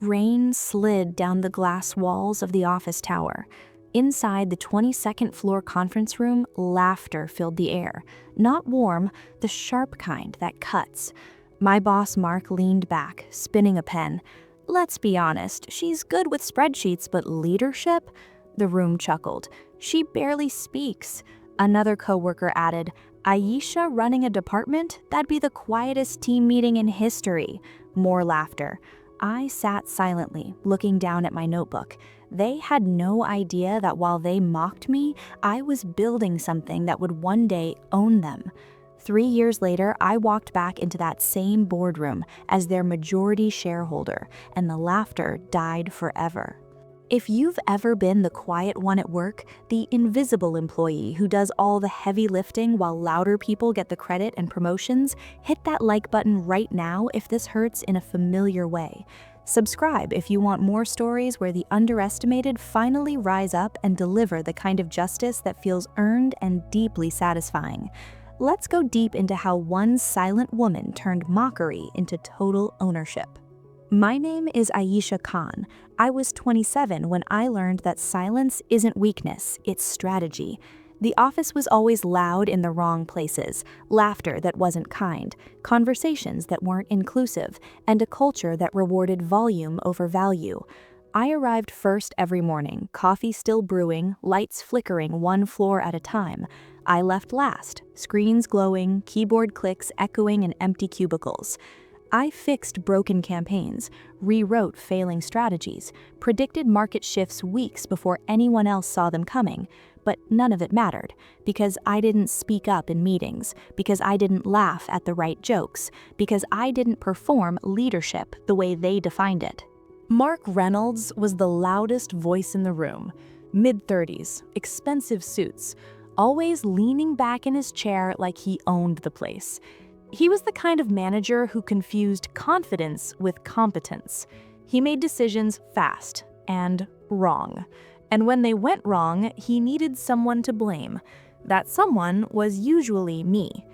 Rain slid down the glass walls of the office tower. Inside the 22nd floor conference room, laughter filled the air. Not warm, the sharp kind that cuts. My boss Mark leaned back, spinning a pen. Let's be honest, she's good with spreadsheets, but leadership? The room chuckled. She barely speaks. Another coworker added, Aisha running a department? That'd be the quietest team meeting in history. More laughter. I sat silently, looking down at my notebook. They had no idea that while they mocked me, I was building something that would one day own them. 3 years later, I walked back into that same boardroom as their majority shareholder, and the laughter died forever. If you've ever been the quiet one at work, the invisible employee who does all the heavy lifting while louder people get the credit and promotions, hit that like button right now if this hurts in a familiar way. Subscribe if you want more stories where the underestimated finally rise up and deliver the kind of justice that feels earned and deeply satisfying. Let's go deep into how one silent woman turned mockery into total ownership. My name is Aisha Khan. I was 27 when I learned that silence isn't weakness, it's strategy. The office was always loud in the wrong places, laughter that wasn't kind, conversations that weren't inclusive, and a culture that rewarded volume over value. I arrived first every morning, coffee still brewing, lights flickering one floor at a time. I left last, screens glowing, keyboard clicks echoing in empty cubicles. I fixed broken campaigns, rewrote failing strategies, predicted market shifts weeks before anyone else saw them coming, but none of it mattered, because I didn't speak up in meetings, because I didn't laugh at the right jokes, because I didn't perform leadership the way they defined it. Mark Reynolds was the loudest voice in the room, mid-30s, expensive suits, always leaning back in his chair like he owned the place. He was the kind of manager who confused confidence with competence. He made decisions fast and wrong. And when they went wrong, he needed someone to blame. That someone was usually me.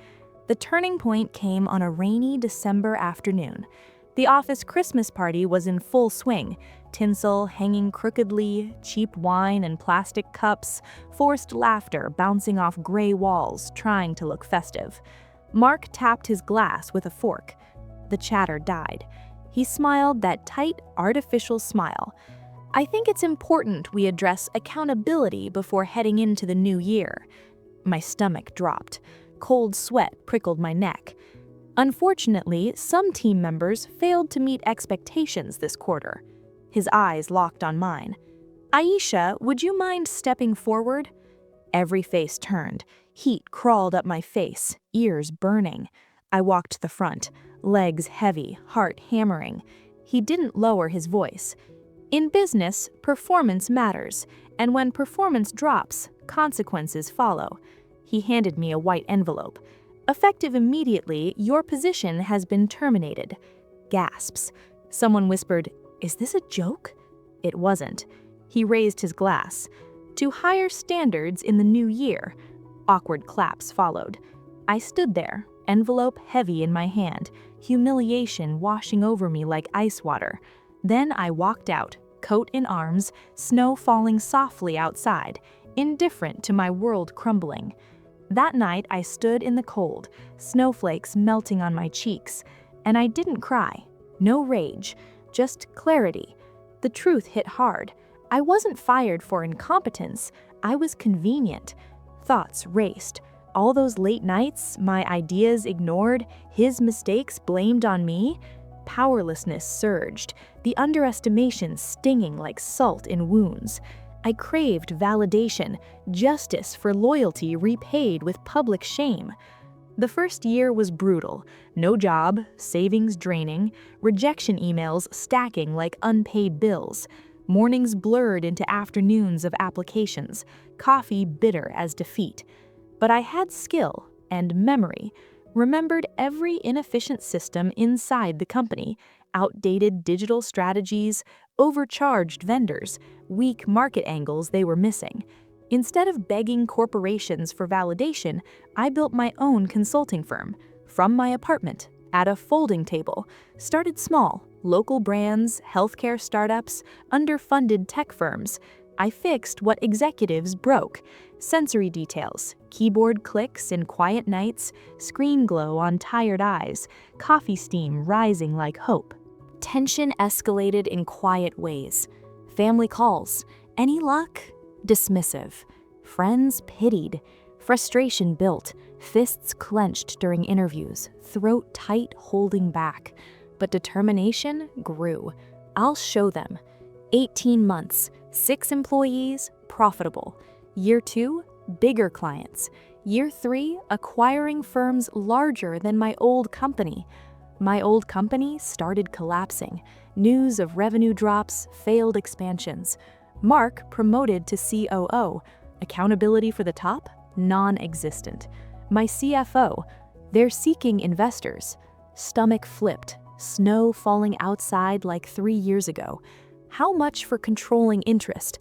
The turning point came on a rainy December afternoon. The office Christmas party was in full swing, tinsel hanging crookedly, cheap wine and plastic cups, forced laughter bouncing off gray walls, trying to look festive. Mark tapped his glass with a fork. The chatter died. He smiled that tight, artificial smile. I think it's important we address accountability before heading into the new year. My stomach dropped. Cold sweat prickled my neck. Unfortunately, some team members failed to meet expectations this quarter. His eyes locked on mine. Aisha, would you mind stepping forward? Every face turned. Heat crawled up my face, ears burning. I walked to the front, legs heavy, heart hammering. He didn't lower his voice. In business, performance matters, and when performance drops, consequences follow. He handed me a white envelope. Effective immediately, your position has been terminated. Gasps. Someone whispered, "Is this a joke?" It wasn't. He raised his glass. To higher standards in the new year. Awkward claps followed. I stood there, envelope heavy in my hand, humiliation washing over me like ice water. Then I walked out, coat in arms, snow falling softly outside, indifferent to my world crumbling. That night I stood in the cold, snowflakes melting on my cheeks, and I didn't cry. No rage, just clarity. The truth hit hard. I wasn't fired for incompetence. I was convenient. Thoughts raced. All those late nights, my ideas ignored, his mistakes blamed on me. Powerlessness surged, the underestimation stinging like salt in wounds. I craved validation, justice for loyalty repaid with public shame. The first year was brutal. No job, savings draining, rejection emails stacking like unpaid bills. Mornings blurred into afternoons of applications, coffee bitter as defeat. But I had skill and memory, remembered every inefficient system inside the company, outdated digital strategies, overcharged vendors, weak market angles they were missing. Instead of begging corporations for validation, I built my own consulting firm, from my apartment, at a folding table, started small, local brands, healthcare startups, underfunded tech firms. I fixed what executives broke. Sensory details, keyboard clicks in quiet nights, screen glow on tired eyes, coffee steam rising like hope. Tension escalated in quiet ways. Family calls. Any luck? Dismissive. Friends pitied. Frustration built. Fists clenched during interviews, throat tight holding back. But determination grew. I'll show them. 18 months, 6 employees, profitable. Year 2, bigger clients. Year 3, acquiring firms larger than my old company. My old company started collapsing. News of revenue drops, failed expansions. Mark promoted to COO. Accountability for the top? Non-existent. My CFO, they're seeking investors. Stomach flipped, snow falling outside like 3 years ago. How much for controlling interest?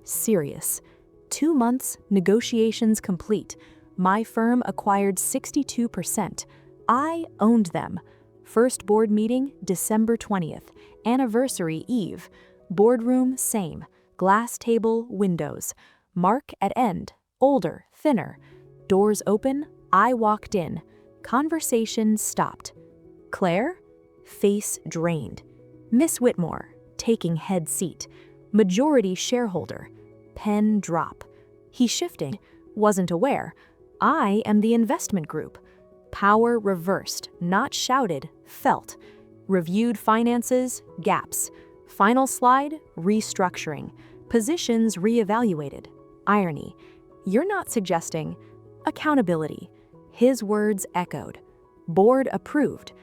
Serious. 2 months, negotiations complete. My firm acquired 62%. I owned them. First board meeting, December 20th. Anniversary eve. Boardroom, same. Glass table, windows. Mark at end, older, thinner. Doors open, I walked in. Conversation stopped. Claire? Face drained. Miss Whitmore, taking head seat. Majority shareholder. Pen drop. He shifting, wasn't aware. I am the investment group. Power reversed, not shouted, felt. Reviewed finances, gaps. Final slide, restructuring. Positions reevaluated. Irony. You're not suggesting. Accountability. His words echoed. Board approved.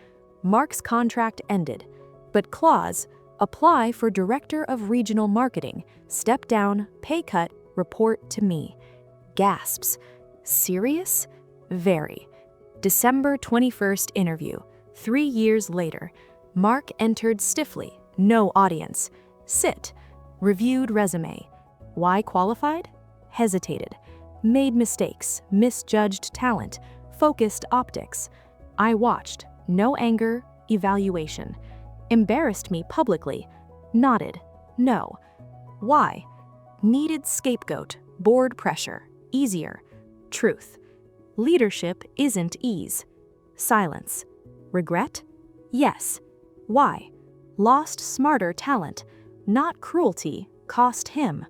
Mark's contract ended. But clause, apply for Director of Regional Marketing. Step down, pay cut, report to me. Gasps. Serious? Very. December 21st interview. 3 years later. Mark entered stiffly. No audience. Sit. Reviewed resume. Why qualified? Hesitated. Made mistakes. Misjudged talent. Focused optics. I watched. No anger. Evaluation. Embarrassed me publicly. Nodded. No. Why? Needed scapegoat. Board pressure. Easier. Truth. Leadership isn't ease. Silence. Regret? Yes. Why? Lost smarter talent. Not cruelty. Cost him.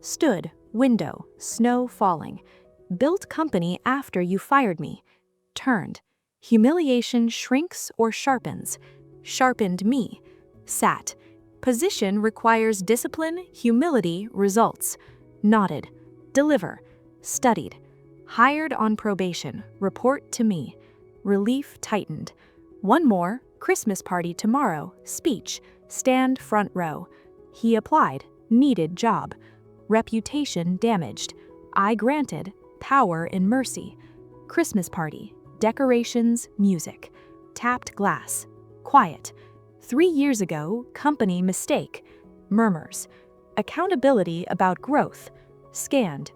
Stood. Window. Snow falling. Built company after you fired me. Turned. Humiliation shrinks or sharpens. Sharpened me. Sat. Position requires discipline, humility, results. Nodded. Deliver. Studied. Hired on probation. Report to me. Relief tightened. One more. Christmas party tomorrow. Speech. Stand front row. He applied. Needed job. Reputation damaged. I granted. Power in mercy. Christmas party. Decorations, music. Tapped glass. Quiet. 3 years ago, company mistake. Murmurs. Accountability about growth. Scanned.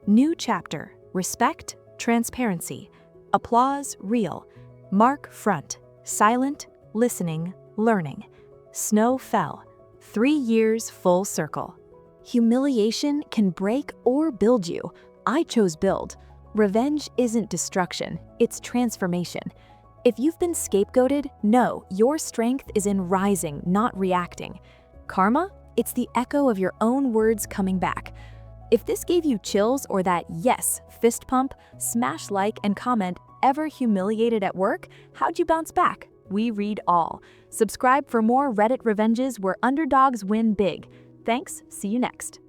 New chapter. Respect, transparency. Applause real. Mark front. Silent, listening, learning. Snow fell. 3 years full circle. Humiliation can break or build you. I chose build. Revenge isn't destruction, it's transformation. If you've been scapegoated, know your strength is in rising, not reacting. Karma? It's the echo of your own words coming back. If this gave you chills or that yes fist pump, smash like and comment. Ever humiliated at work? How'd you bounce back? We read all. Subscribe for more Reddit revenges where underdogs win big. Thanks, see you next.